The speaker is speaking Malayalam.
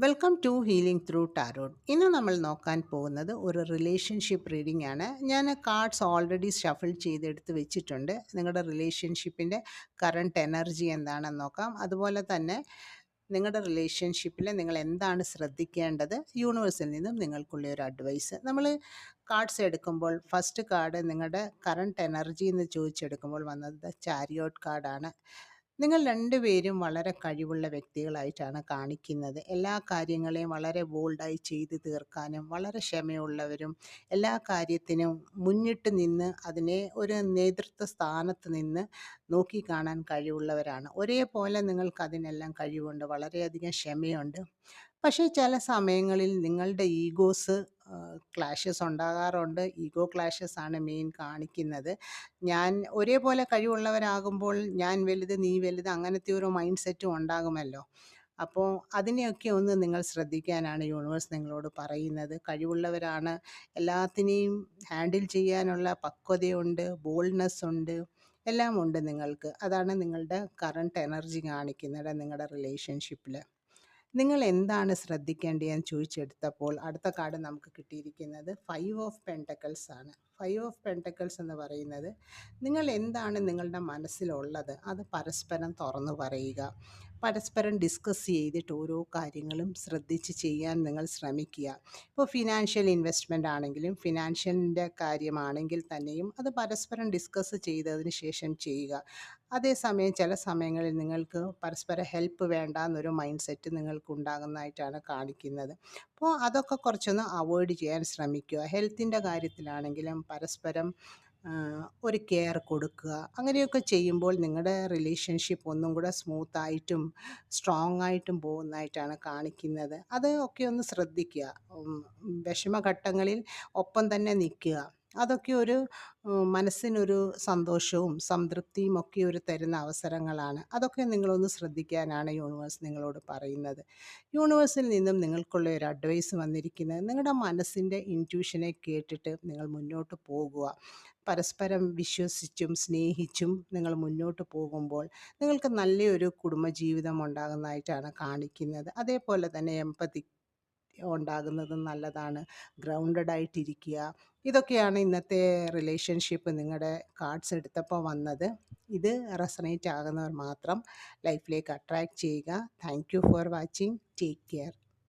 Welcome to healing through tarot. ഇന്ന് നമ്മൾ നോക്കാൻ പോകുന്നത് ഒരു റിലേഷൻഷിപ്പ് റീഡിംഗ് ആണ്. ഞാൻ കാർഡ്സ് ഓൾറെഡി ഷഫിൾ ചെയ്തെടുത്ത് വെച്ചിട്ടുണ്ട്. നിങ്ങളുടെ റിലേഷൻഷിപ്പിൻ്റെ കറണ്ട് എനർജി എന്താണെന്ന് നോക്കാം. അതുപോലെ തന്നെ നിങ്ങളുടെ റിലേഷൻഷിപ്പിൽ നിങ്ങൾ എന്താണ് ശ്രദ്ധിക്കേണ്ടത്, യൂണിവേഴ്സിൽ നിന്നും നിങ്ങൾക്കുള്ള ഒരു അഡ്വൈസ്. നമ്മൾ കാർഡ്സ് എടുക്കുമ്പോൾ ഫസ്റ്റ് കാർഡ് നിങ്ങളുടെ കറണ്ട് എനർജി എന്ന് ചോദിച്ചെടുക്കുമ്പോൾ വന്നത് ചാരിയോട്ട് കാർഡാണ്. നിങ്ങൾ രണ്ടുപേരും വളരെ കഴിവുള്ള വ്യക്തികളായിട്ടാണ് കാണിക്കുന്നത്. എല്ലാ കാര്യങ്ങളെയും വളരെ ബോൾഡായി ചെയ്തു തീർക്കാനും വളരെ ക്ഷമയുള്ളവരും, എല്ലാ കാര്യത്തിനും മുന്നിട്ട് നിന്ന് അതിനെ ഒരു നേതൃത്വ സ്ഥാനത്ത് നിന്ന് നോക്കിക്കാണാൻ കഴിവുള്ളവരാണ്. ഒരേപോലെ നിങ്ങൾക്കതിനെല്ലാം കഴിവുണ്ട്, വളരെയധികം ക്ഷമയുണ്ട്. പക്ഷേ ചില സമയങ്ങളിൽ നിങ്ങളുടെ ഈഗോസ് ക്ലാഷസ് ഉണ്ടാകാറുണ്ട്. ഈഗോ ക്ലാഷസ് ആണ് മെയിൻ കാണിക്കുന്നത്. ഞാൻ ഒരേപോലെ കഴിവുള്ളവരാകുമ്പോൾ ഞാൻ വലുത് നീ വലുത് അങ്ങനത്തെ ഒരു മൈൻഡ് സെറ്റും ഉണ്ടാകുമല്ലോ. അപ്പോൾ അതിനെയൊക്കെ ഒന്ന് നിങ്ങൾ ശ്രദ്ധിക്കാനാണ് യൂണിവേഴ്സ് നിങ്ങളോട് പറയുന്നത്. കഴിവുള്ളവരാണ്, എല്ലാത്തിനെയും ഹാൻഡിൽ ചെയ്യാനുള്ള പക്വതയുണ്ട്, ബോൾഡ്നെസ് ഉണ്ട്, എല്ലാം ഉണ്ട് നിങ്ങൾക്ക്. അതാണ് നിങ്ങളുടെ കറണ്ട് എനർജി കാണിക്കുന്നത്. നിങ്ങളുടെ റിലേഷൻഷിപ്പിൽ നിങ്ങൾ എന്താണ് ശ്രദ്ധിക്കേണ്ടതെന്ന് ചോദിച്ചെടുത്തപ്പോൾ അടുത്ത കാർഡ് നമുക്ക് കിട്ടിയിരിക്കുന്നത് 5 ഓഫ് പെൻറ്റക്കിൾസ് ആണ്. 5 ഓഫ് പെൻറ്റക്കിൾസ് എന്ന് പറയുന്നത് നിങ്ങൾ എന്താണ് നിങ്ങളുടെ മനസ്സിലുള്ളത് അത് പരസ്പരം തുറന്നു പറയുക. പരസ്പരം ഡിസ്കസ് ചെയ്തിട്ട് ഓരോ കാര്യങ്ങളും ശ്രദ്ധിച്ച് ചെയ്യാൻ നിങ്ങൾ ശ്രമിക്കുക. ഇപ്പോൾ ഫിനാൻഷ്യൽ ഇൻവെസ്റ്റ്മെൻ്റ് ആണെങ്കിലും ഫിനാൻഷ്യലിൻ്റെ കാര്യമാണെങ്കിൽ തന്നെയും അത് പരസ്പരം ഡിസ്കസ് ചെയ്തതിന് ശേഷം ചെയ്യുക. അതേസമയം ചില സമയങ്ങളിൽ നിങ്ങൾക്ക് പരസ്പര ഹെൽപ്പ് വേണ്ട എന്നൊരു മൈൻഡ് സെറ്റ് നിങ്ങൾക്ക് ഉണ്ടാകുന്നതായിട്ടാണ് കാണിക്കുന്നത്. അപ്പോൾ അതൊക്കെ കുറച്ചൊന്ന് അവോയ്ഡ് ചെയ്യാൻ ശ്രമിക്കുക. ഹെൽത്തിൻ്റെ കാര്യത്തിലാണെങ്കിലും പരസ്പരം ഒരു കെയർ കൊടുക്കുക. അങ്ങനെയൊക്കെ ചെയ്യുമ്പോൾ നിങ്ങളുടെ റിലേഷൻഷിപ്പ് ഒന്നും കൂടെ സ്മൂത്തായിട്ടും സ്ട്രോങ് ആയിട്ടും പോകുന്നതായിട്ടാണ് കാണിക്കുന്നത്. അത് ഒക്കെ ഒന്ന് ശ്രദ്ധിക്കുക. വിഷമഘട്ടങ്ങളിൽ ഒപ്പം തന്നെ നിൽക്കുക. അതൊക്കെ ഒരു മനസ്സിനൊരു സന്തോഷവും സംതൃപ്തിയും ഒക്കെ ഒരു തരുന്ന അവസരങ്ങളാണ്. അതൊക്കെ നിങ്ങളൊന്ന് ശ്രദ്ധിക്കാനാണ് യൂണിവേഴ്സ് നിങ്ങളോട് പറയുന്നത്. യൂണിവേഴ്സിൽ നിന്നും നിങ്ങൾക്കുള്ള ഒരു അഡ്വൈസ് വന്നിരിക്കുന്നത് നിങ്ങളുടെ മനസ്സിൻ്റെ ഇൻറ്റ്യൂഷനെ കേട്ടിട്ട് നിങ്ങൾ മുന്നോട്ട് പോകുക. പരസ്പരം വിശ്വസിച്ചും സ്നേഹിച്ചും നിങ്ങൾ മുന്നോട്ട് പോകുമ്പോൾ നിങ്ങൾക്ക് നല്ലൊരു കുടുംബജീവിതം ഉണ്ടാകുന്നതായിട്ടാണ് കാണിക്കുന്നത്. അതേപോലെ തന്നെ എമ്പതി ഉണ്ടാകുന്നതും നല്ലതാണ്. ഗ്രൗണ്ടഡ് ആയിട്ടിരിക്കുക. ഇതൊക്കെയാണ് ഇന്നത്തെ റിലേഷൻഷിപ്പ് നിങ്ങളുടെ കാർഡ്സ് എടുത്തപ്പോൾ വന്നത്. ഇത് റെസണേറ്റ് ആകുന്നവർ മാത്രം ലൈഫിലേക്ക് അട്രാക്റ്റ് ചെയ്യുക. Thank you for watching. Take care.